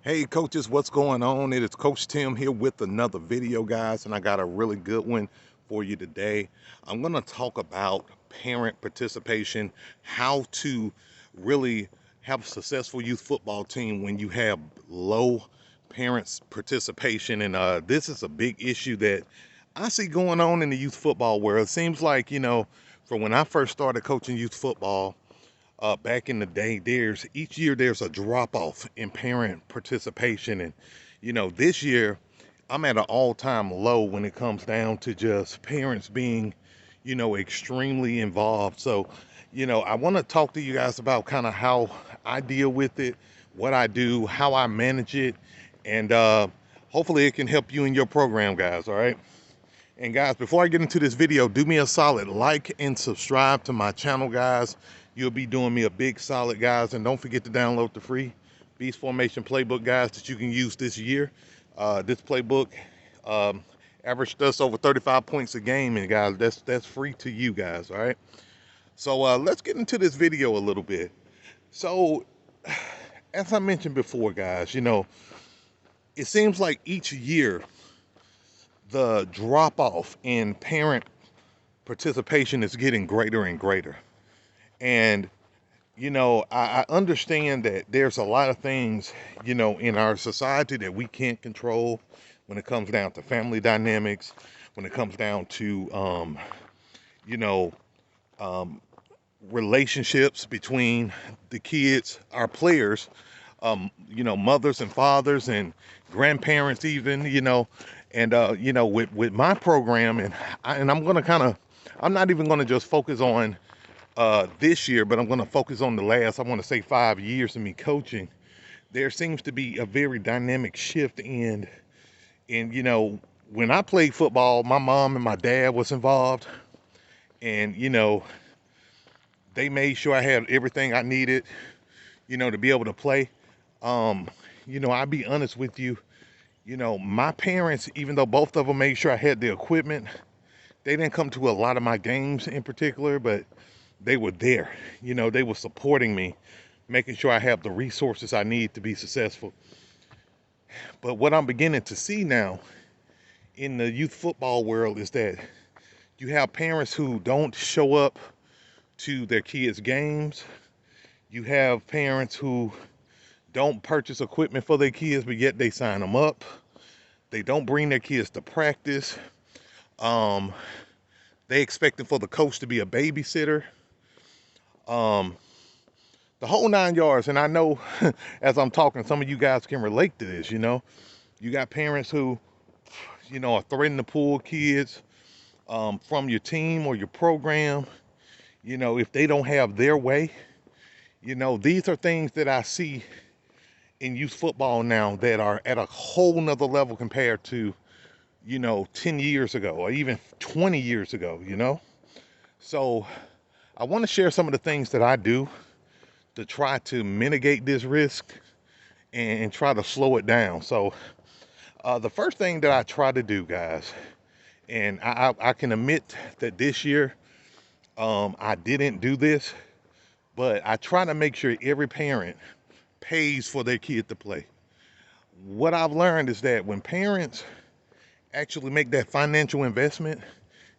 Hey coaches, what's going on? It is Coach Tim here with another video, guys, and I got a really good one for you today. I'm going to talk about parent participation, how to really have a successful youth football team when you have low parents participation. And this is a big issue that I see going on in the youth football world. It seems like, from when I first started coaching youth football, back in the day, there's each year there's a drop off in parent participation, and this year I'm at an all-time low when it comes down to just parents being extremely involved. So I want to talk to you guys about kind of how I deal with it, what I do, how I manage it, and hopefully it can help you in your program, guys. All right. And guys, before I get into this video, do me a solid, like and subscribe to my channel, guys. You'll be doing me a big solid, guys. And don't forget to download the free Beast Formation Playbook, guys, that you can use this year. This playbook averaged us over 35 points a game, and guys, that's free to you guys, all right? So let's get into this video a little bit. So, as I mentioned before, guys, it seems like each year the drop off in parent participation is getting greater and greater. And, I understand that there's a lot of things, in our society that we can't control when it comes down to family dynamics, when it comes down to, you know, um, relationships between the kids, our players, mothers and fathers and grandparents even, and with my program, and I'm gonna I'm not even gonna just focus on this year, but I'm gonna focus on the last, I want to say 5 years of me coaching. There seems to be a very dynamic shift in when I played football, my mom and my dad was involved, and they made sure I had everything I needed, to be able to play. I'll be honest with you, my parents, even though both of them made sure I had the equipment, they didn't come to a lot of my games in particular, but they were there. They were supporting me, making sure I have the resources I need to be successful. But what I'm beginning to see now in the youth football world is that you have parents who don't show up to their kids' games. You have parents who don't purchase equipment for their kids, but yet they sign them up. They don't bring their kids to practice. Um, they expecting for the coach to be a babysitter. Um, the whole 9 yards. And I know as I'm talking, some of you guys can relate to this. You got parents who, are threatening to pull kids from your team or your program, if they don't have their way. These are things that I see in youth football now that are at a whole nother level compared to, 10 years ago or even 20 years ago. So I want to share some of the things that I do to try to mitigate this risk and try to slow it down. So the first thing that I try to do, guys, and I can admit that this year I didn't do this, but I try to make sure every parent pays for their kid to play. What I've learned is that when parents actually make that financial investment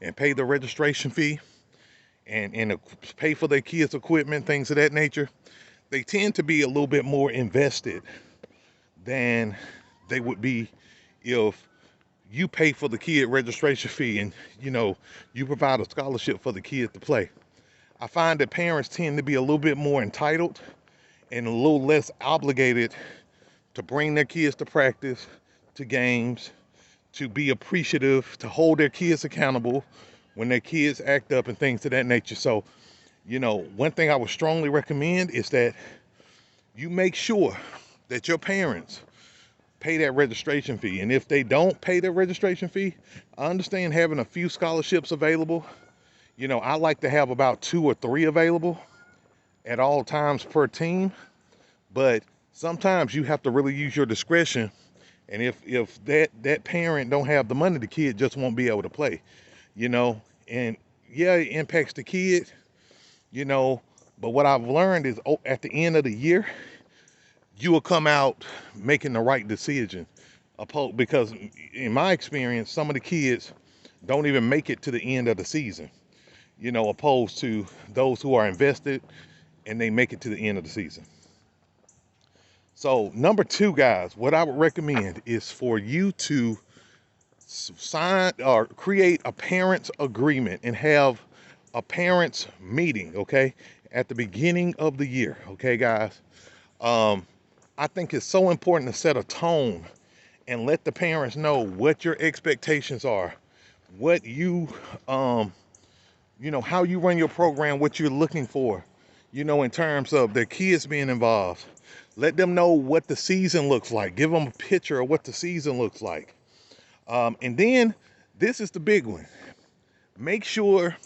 and pay the registration fee and pay for their kids' equipment, things of that nature, they tend to be a little bit more invested than they would be if you pay for the kid registration fee and you provide a scholarship for the kid to play. I find that parents tend to be a little bit more entitled and a little less obligated to bring their kids to practice, to games, to be appreciative, to hold their kids accountable when their kids act up and things of that nature. So, one thing I would strongly recommend is that you make sure that your parents pay that registration fee. And if they don't pay their registration fee, I understand having a few scholarships available. I like to have about 2 or 3 available at all times per team, but sometimes you have to really use your discretion. And if that parent don't have the money, the kid just won't be able to play, and yeah, it impacts the kid, but what I've learned is, at the end of the year, you will come out making the right decision. Because in my experience, some of the kids don't even make it to the end of the season, opposed to those who are invested and they make it to the end of the season. So number two, guys, what I would recommend is for you to sign or create a parents agreement and have a parents meeting, okay, at the beginning of the year, okay, guys. I think it's so important to set a tone and let the parents know what your expectations are, what how you run your program, what you're looking for, in terms of their kids being involved. Let them know what the season looks like. Give them a picture of what the season looks like. And then this is the big one. Make sure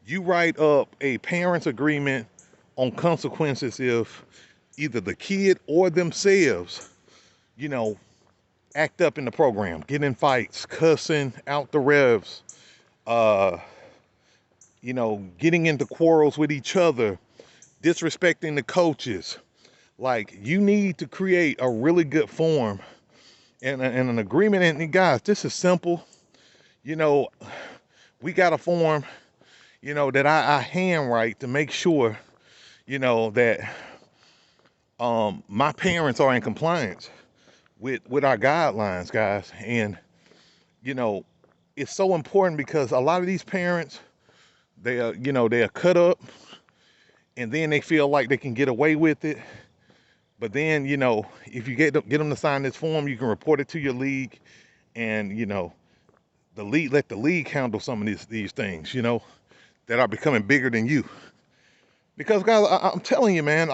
you write up a parents agreement on consequences if either the kid or themselves, act up in the program, get in fights, cussing out the revs, getting into quarrels with each other, disrespecting the coaches. Like, you need to create a really good form and an agreement. And guys, this is simple. We got a form, that I handwrite to make sure, that my parents are in compliance with our guidelines, guys. And, it's so important because a lot of these parents, they are cut up and then they feel like they can get away with it. But then, if you get them to sign this form, you can report it to your league, and, the league, let the league handle some of these things, that are becoming bigger than you. Because, guys, I'm telling you, man,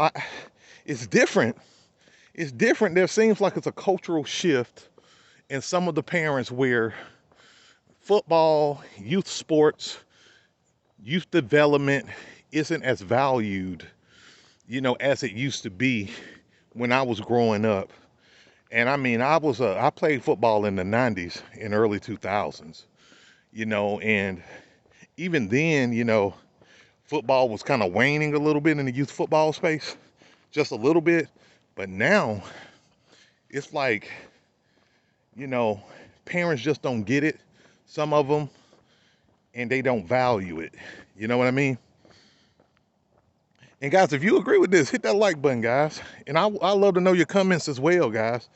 it's different. It's different. There seems like it's a cultural shift in some of the parents where football, youth sports, youth development isn't as valued, as it used to be when I was growing up. And I mean, I played football in the 90s and early 2000s, and even then, football was kind of waning a little bit in the youth football space, just a little bit. But now it's like, parents just don't get it, some of them, and they don't value it. You know what I mean? And guys, if you agree with this, hit that like button, guys. And I love to know your comments as well, guys.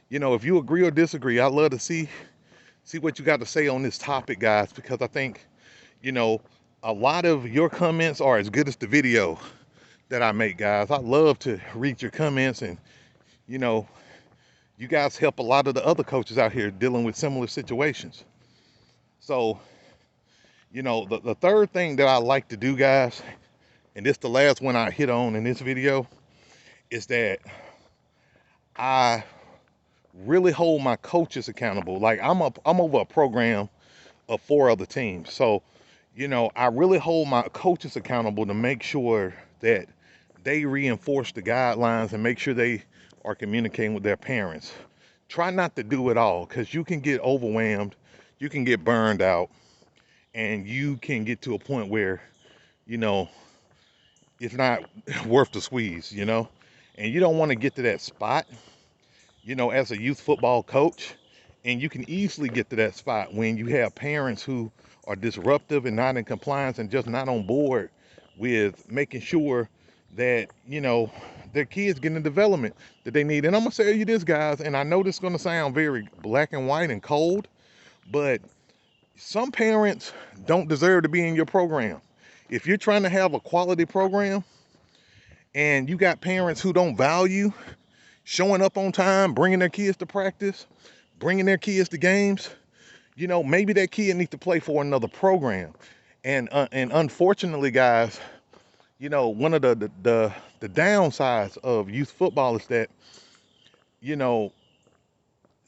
If you agree or disagree, I'd love to see what you got to say on this topic, guys, because I think, a lot of your comments are as good as the video that I make, guys. I love to read your comments, and, you guys help a lot of the other coaches out here dealing with similar situations. So, the third thing that I like to do, guys, and this is the last one I hit on in this video, is that I really hold my coaches accountable. Like, I'm over a program of 4 other teams. So, I really hold my coaches accountable to make sure that they reinforce the guidelines and make sure they are communicating with their parents. Try not to do it all, because you can get overwhelmed, you can get burned out, and you can get to a point where, it's not worth the squeeze, and you don't want to get to that spot, as a youth football coach. And you can easily get to that spot when you have parents who are disruptive and not in compliance and just not on board with making sure that, their kids get the development that they need. And I'm going to tell you this, guys, and I know this is going to sound very black and white and cold, but some parents don't deserve to be in your program. If you're trying to have a quality program and you got parents who don't value showing up on time, bringing their kids to practice, bringing their kids to games, maybe that kid needs to play for another program. And unfortunately, guys, one of the downsides of youth football is that,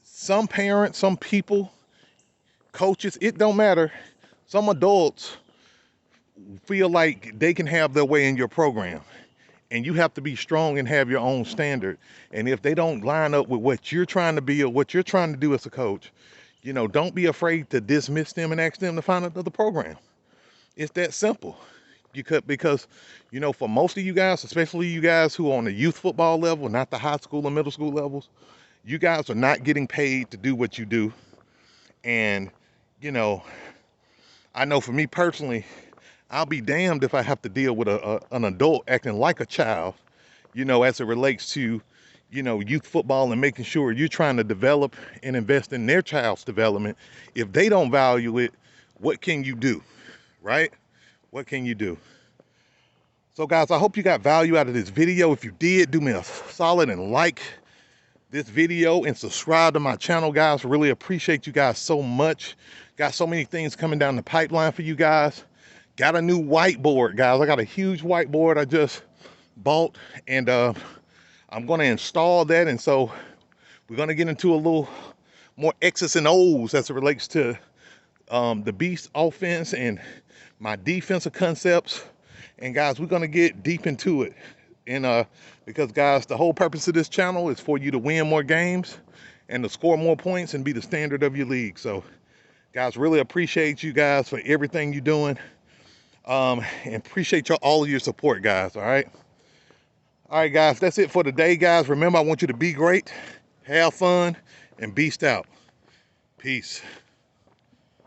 some parents, some people, coaches, it don't matter. Some adults feel like they can have their way in your program, and you have to be strong and have your own standard. And if they don't line up with what you're trying to be or what you're trying to do as a coach, don't be afraid to dismiss them and ask them to find another program. It's that simple. Because, you know, for most of you guys, especially you guys who are on the youth football level, not the high school or middle school levels, you guys are not getting paid to do what you do. And, you know, I know for me personally, I'll be damned if I have to deal with an adult acting like a child, you know, as it relates to, you know, youth football and making sure you're trying to develop and invest in their child's development. If they don't value it, what can you do, right? What can you do? So guys, I hope you got value out of this video. If you did, do me a solid and like this video and subscribe to my channel, guys. Really appreciate you guys so much. Got so many things coming down the pipeline for you guys. Got a new whiteboard, guys. I got a huge whiteboard I just bought, and I'm going to install that. And so we're going to get into a little more X's and O's as it relates to the Beast offense and my defensive concepts. And guys, we're going to get deep into it. And because guys, the whole purpose of this channel is for you to win more games and to score more points and be the standard of your league. So guys, really appreciate you guys for everything you're doing. And appreciate all of your support, guys. All right, guys, that's it for today, guys. Remember, I want you to be great, have fun, and beast out. Peace.